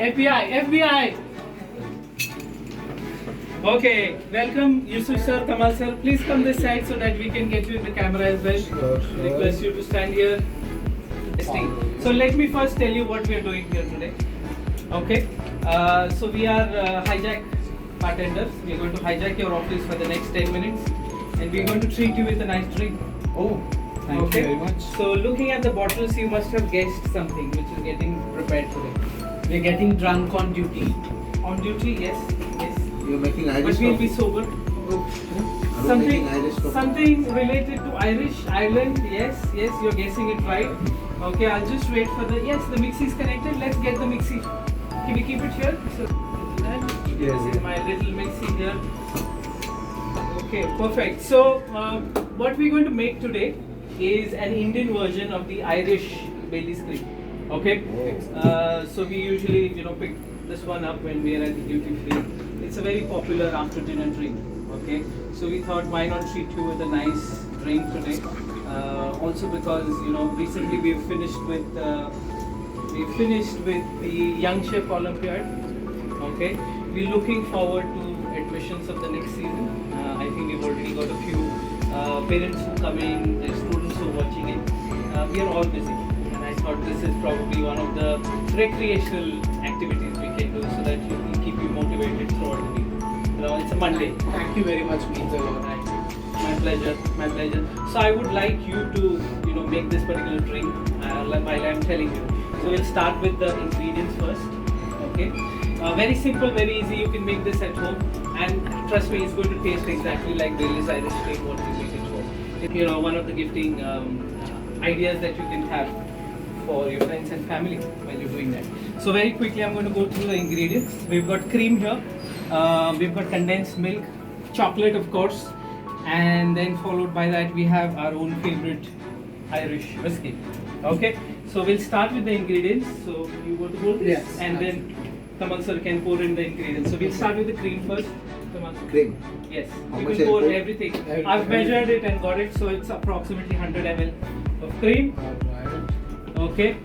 FBI. Okay, welcome Yusuf sir, Kamal sir. Please come this side so that we can get you in the camera as well. Sure. Request you to stand here. So let me first tell you what we are doing here today. Okay, so we are hijack bartenders. We are going to hijack your office for the next 10 minutes, and we are going to treat you with a nice drink. Oh, thank you very much. So looking at the bottles, you must have guessed something which is getting prepared today. We are getting drunk on duty. On duty, yes. You're making But Irish we'll be coffee. sober. Are you Something, making Irish coffee? something related to Ireland. Yes, you're guessing it right. Okay, I'll just wait for the. Yes, the mixie is connected. Let's get the mixie. Can we keep it here? So, Yes. this is my little mixie here. Okay, perfect. So, what we're going to make today is an Indian version of the Irish Baileys cream. Okay. So we usually, pick this one up when we are at the duty free. It's a very popular after dinner drink. Okay. So we thought, why not treat you with a nice drink today? Also because recently we've finished with the Young Chef Olympiad. Okay. We're looking forward to admissions of the next season. I think we've already got a few parents who come in, there's students who are watching it. We are all busy. I thought this is probably one of the recreational activities we can do so that you can keep you motivated throughout the week. It's a Monday. Thank you very much, means a lot. My pleasure. So I would like you to, make this particular drink while I'm telling you. So we'll start with the ingredients first. Okay. Very simple, very easy. You can make this at home, and trust me, it's going to taste exactly like Baileys Irish cream what we make it for. One of the gifting ideas that you can have for your friends and family while you're doing that. So very quickly I'm going to go through the ingredients. We've got cream here, we've got condensed milk, chocolate of course, and then followed by that we have our own favorite Irish whiskey. Okay, so we'll start with the ingredients. So you want to hold this? Yes. And then Kamal sir can pour in the ingredients. So we'll start with the cream first. Kamal sir. Cream. Yes, How you much can I pour put? everything. Everything. I've measured it and got it, so it's approximately 100 ml of cream. Alright. Okay.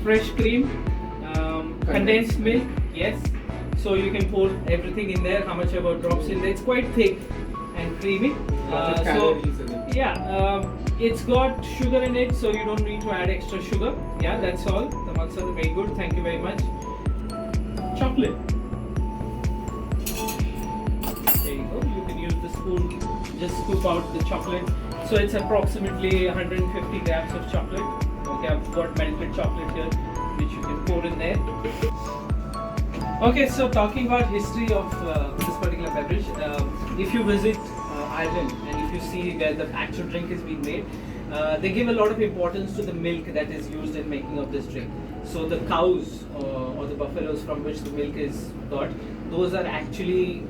Fresh cream, condensed milk, yes. So you can pour everything in there, how much about drops in there. It's quite thick and creamy. Lot of calories in it. It's got sugar in it, so you don't need to add extra sugar. Yeah, that's all. Tamal sir, very good. Thank you very much. Chocolate. There you go. You can use the spoon, just scoop out the chocolate. So it's approximately 150 grams of chocolate. Okay, I've got melted chocolate here, which you can pour in there. Okay, so talking about history of this particular beverage, if you visit Ireland and if you see where the actual drink is being made, they give a lot of importance to the milk that is used in making of this drink. So the cows or the buffaloes from which the milk is got, those are actually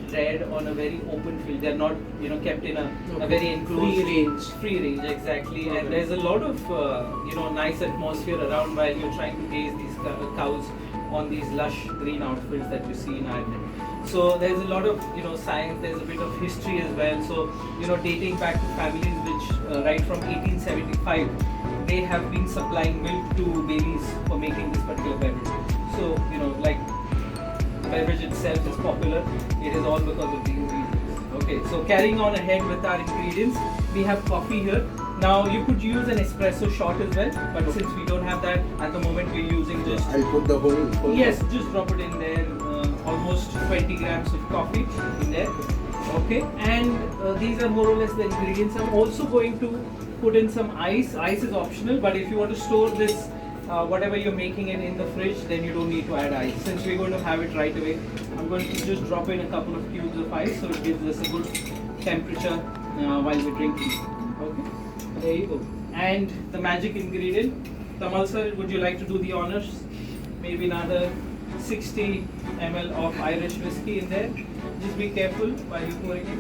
bred on a very open field. They're not, kept in a very enclosed free range, exactly. Okay. And there's a lot of, nice atmosphere around while you're trying to gaze these cows on these lush green outfields that you see in Ireland. So there's a lot of science. There's a bit of history as well. So dating back to families which right from 1875 they have been supplying milk to Baileys for making this particular beverage. So like the beverage itself is popular. It is all because of these reasons. Okay, so carrying on ahead with our ingredients, we have coffee here. Now you could use an espresso shot as well, but since we don't have that at the moment, we're using just I'll put the whole yes, just drop it in there. Almost 20 grams of coffee in there. Okay, and these are more or less the ingredients. I'm also going to put in some ice. Ice is optional, but if you want to store this, whatever you're making it in the fridge, then you don't need to add ice. Since we're going to have it right away, I'm going to just drop in a couple of cubes of ice, so it gives us a good temperature while we're drinking. Okay, there you go. And the magic ingredient, Tamal sir, would you like to do the honors? Maybe another 60 ml of Irish whiskey in there. Just be careful while you're pouring it.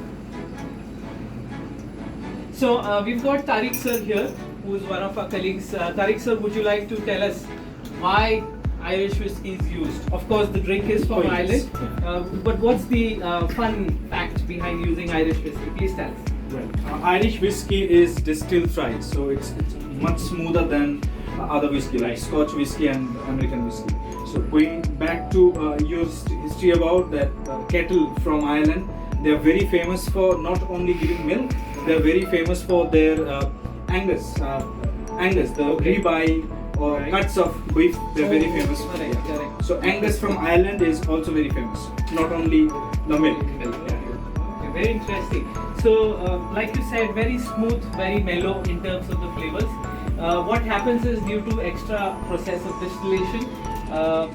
So we've got Tariq sir here, who is one of our colleagues. Tariq sir, would you like to tell us why Irish whiskey is used? Of course, the drink is from Ireland, but what's the fun fact behind using Irish whiskey? Please tell us. Right. Irish whiskey is distilled fried, so it's much smoother than other whiskey like Right. Scotch whiskey and American whiskey. So going back to your history about that kettle from Ireland, they are very famous for not only giving milk, they are very famous for their Angus, the Okay. ribeye or Right. cuts of beef. They are very Oh, famous. correct, Yeah. correct. So Angus from Ireland is also very famous, not only the milk. Okay, very interesting. So, like you said, very smooth, very mellow in terms of the flavors. What happens is due to extra process of distillation,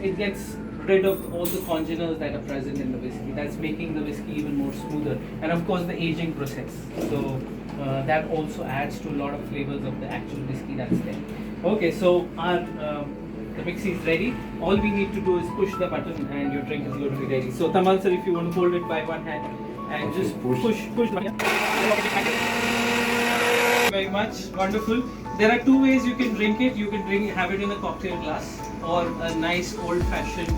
it gets rid of all the congeners that are present in the whiskey. That's making the whiskey even more smoother. And of course, the aging process. So that also adds to a lot of flavors of the actual whiskey that's there. Okay, so our the mixie is ready. All we need to do is push the button, and your drink is going to be ready. So Tamal sir, if you want to hold it by one hand and Okay, just push. push the button. Very much wonderful. There are two ways you can drink it. You can have it in a cocktail glass or a nice old-fashioned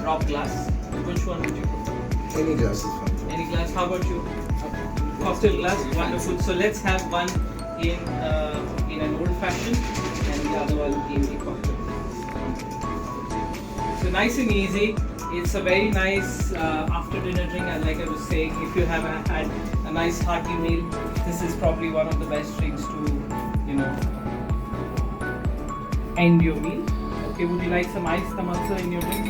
rock glass. Which one would you prefer? Any glass is fine. Any glass? How about you? Cocktail glass. Wonderful. So let's have one in an old-fashioned and the other one in the cocktail. So nice and easy. It's a very nice after-dinner drink, and like I was saying, if you have had a nice hearty meal, this is probably one of the best drinks to, end your meal. Okay, would you like some ice, Tamal sir, in your drink?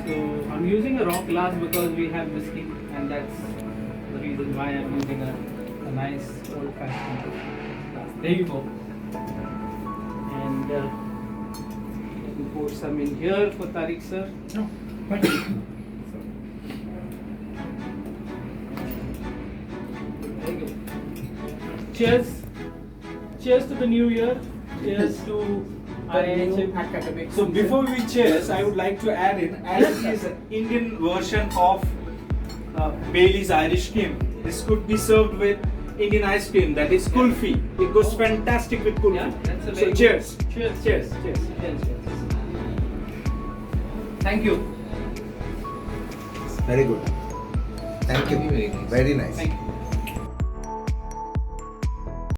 So I'm using a rock glass because we have whiskey, and that's the reason why I'm using a nice old-fashioned glass. There you go. And let me pour some in here for Tariq sir. No, there you go. Cheers. Cheers to the new year. Cheers to IIHM. academic. So before we cheers, I would like to add in, as it is an Indian version of Bailey's Irish cream, this could be served with Indian ice cream, that is kulfi. It goes fantastic with kulfi. Yeah, that's a So very cheers. good. Cheers. Cheers. Cheers. Cheers. Thank you. Very good. Thank you. Very nice. Very nice. Thank you.